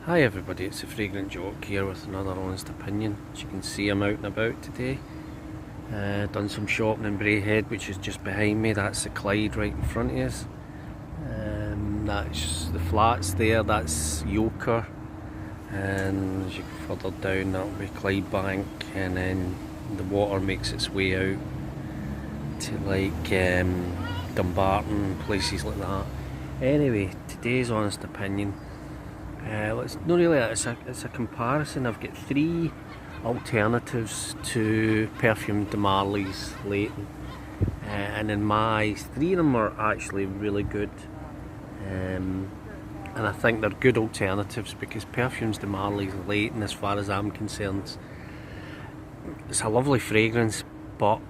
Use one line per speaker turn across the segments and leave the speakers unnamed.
Hi everybody, it's the Fragrant Jock here with another honest opinion. As you can see, I'm out and about today. Done some shopping in Braehead, which is just behind me. That's the Clyde right in front of us. That's the flats there, that's Jock. And as you go further down, that'll be Clyde Bank, and then the water makes its way out to like Dumbarton, places like that. Anyway, today's honest opinion. It's not really it's a comparison. I've got three alternatives to Perfume de Marly's Layton, and in my eyes, three of them are actually really good, and I think they're good alternatives because Perfumes de Marly's Layton, as far as I'm concerned, it's a lovely fragrance, but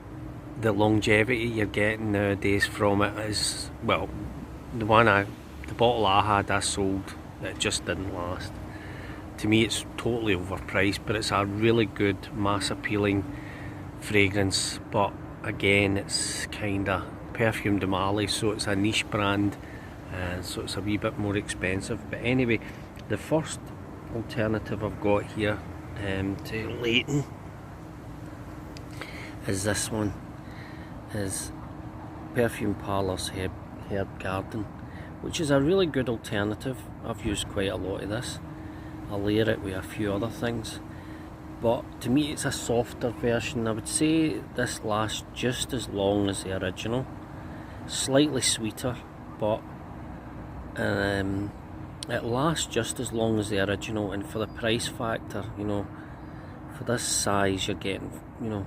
the longevity you're getting nowadays from it is, well, the bottle I sold, it just didn't last. To me, it's totally overpriced, but it's a really good mass appealing fragrance. But again, it's kinda Perfume de Marly, so it's a niche brand, so it's a wee bit more expensive. But anyway, the first alternative I've got here to Layton is this one, is Perfume Parlour's Herb Garden, which is a really good alternative. I've used quite a lot of this. I'll layer it with a few other things, but to me it's a softer version. I would say this lasts just as long as the original, slightly sweeter, but it lasts just as long as the original. And for the price factor, you know, for this size you're getting, you know,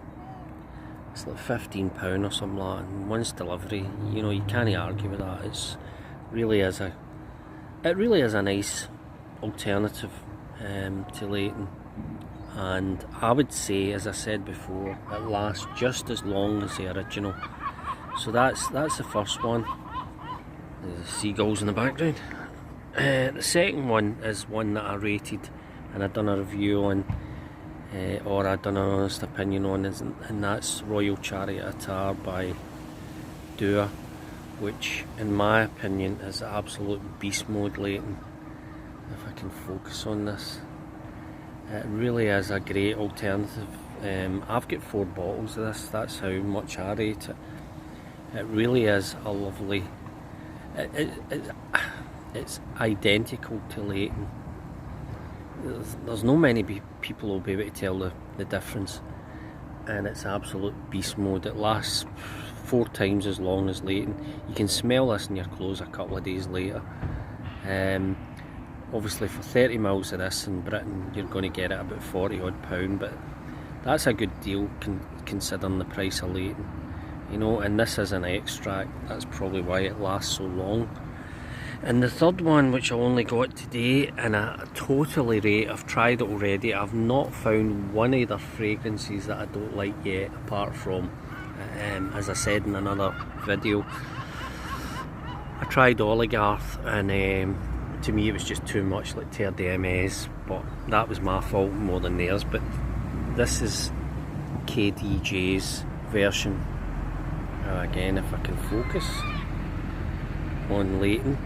it's like £15 or something like that, and once delivery, you know, you can't argue with that. It really is a nice alternative to Layton, and I would say, as I said before, it lasts just as long as the original. So that's the first one. There's the seagulls in the background. The second one is one that I rated and I've done a review on, or I've done an honest opinion on, and that's Royal Chariot Attar by Dua, which in my opinion is absolute beast mode Layton. If I can focus on this, it really is a great alternative. I've got 4 bottles of this, that's how much I rate it. It really is a lovely, it's identical to Layton. There's no many people will be able to tell the difference, and it's absolute beast mode. It lasts 4 times as long as Layton. You can smell this in your clothes a couple of days later. Obviously for 30 mils of this in Britain you're going to get it about £40 odd, but that's a good deal considering the price of Layton, you know. And this is an extract, that's probably why it lasts so long. And the third one, which I only got today, and I totally rate, I've tried it already, I've not found one of the fragrances that I don't like yet, apart from, as I said in another video, I tried Oligarth, and to me it was just too much like Terre d'Hermes, but that was my fault more than theirs. But this is KDJ's version. Again, if I can focus on Layton,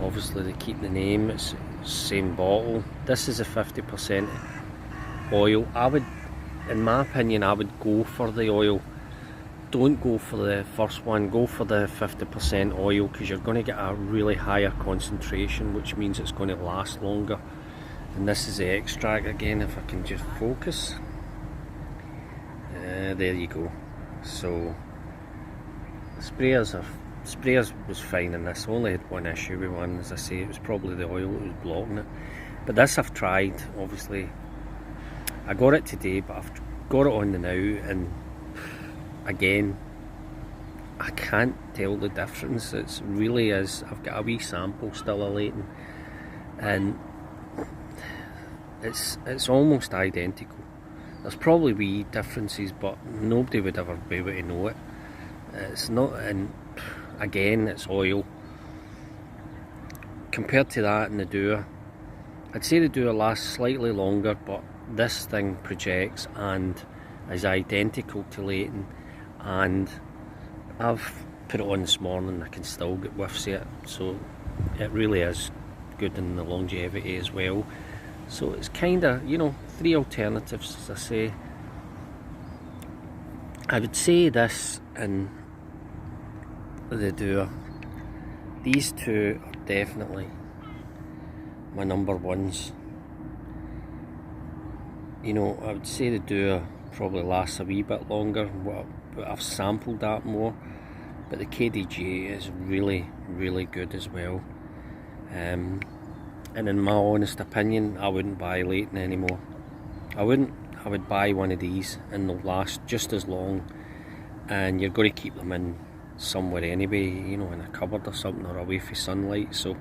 obviously they keep the name, it's the same bottle. This is a 50% oil. I would, in my opinion, I would go for the oil. Don't go for the first one, go for the 50% oil, because you're going to get a really higher concentration, which means it's going to last longer. And this is the extract again, if I can just focus. There you go. So sprayers was fine in this. I only had one issue with one, as I say, it was probably the oil that was blocking it. But this I've tried, obviously. I got it today, but I've got it on the now, and again, I can't tell the difference. It really is. I've got a wee sample still of Layton, and it's almost identical. There's probably wee differences, but nobody would ever be able to know it. It's not, and again, it's oil. Compared to that and the Dua, I'd say the Dua lasts slightly longer, but this thing projects and is identical to Layton. And I've put it on this morning, I can still get whiffs of it, so it really is good in the longevity as well. So it's kind of, you know, 3 alternatives, as I say. I would say this and the Doer. These two are definitely my number ones. You know, I would say the Doer probably lasts a wee bit longer, but I've sampled that more. But the KDJ is really, really good as well. And in my honest opinion, I wouldn't buy Layton anymore. I wouldn't. I would buy one of these and they'll last just as long, and you're going to keep them in somewhere anyway, you know, in a cupboard or something, or away from sunlight. So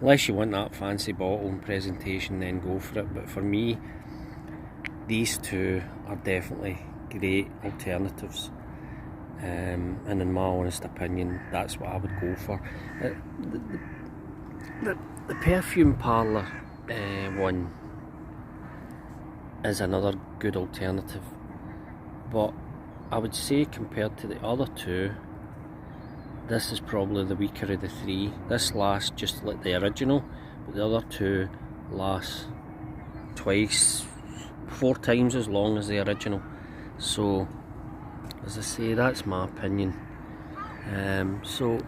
unless you want that fancy bottle and presentation, then go for it. But for me, these two are definitely great alternatives, and in my honest opinion, that's what I would go for. The perfume parlour one is another good alternative, but I would say compared to the other two, this is probably the weaker of the three. This lasts just like the original, but the other two last twice, 4 times as long as the original. So as I say, that's my opinion. So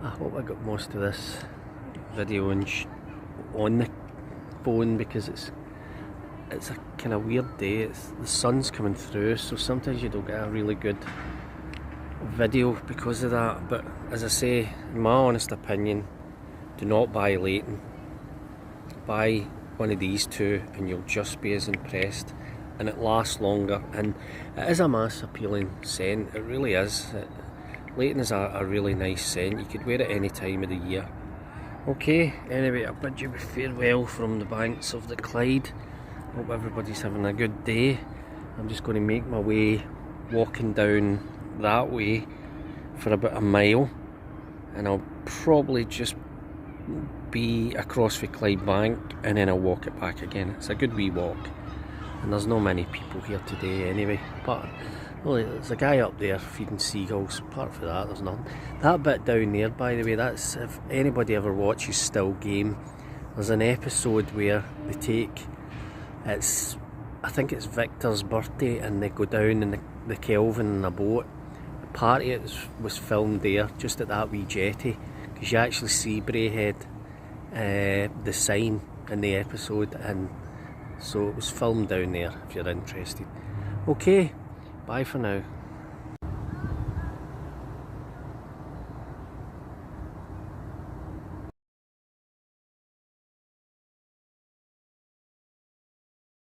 I hope I got most of this video on the phone, because it's a kind of weird day. The sun's coming through, so sometimes you don't get a really good video because of that. But as I say, in my honest opinion, do not buy Layton. Buy one of these two and you'll just be as impressed, and it lasts longer, and it is a mass appealing scent. It really is. Layton is a really nice scent. You could wear it any time of the year. Okay, anyway, I bid you farewell from the banks of the Clyde. Hope everybody's having a good day. I'm just going to make my way walking down that way for about a mile, and I'll probably just be across the Clyde bank and then I'll walk it back again. It's a good wee walk, and there's not many people here today anyway. But well, there's a guy up there feeding seagulls. Apart from that, there's nothing. That bit down there, by the way, that's, if anybody ever watches Still Game, there's an episode where they take, I think it's Victor's birthday, and they go down in the Kelvin in a boat. Part of it was filmed there, just at that wee jetty, because you actually see Braehead, the sign in the episode, and so it was filmed down there if you're interested. Okay, bye for now.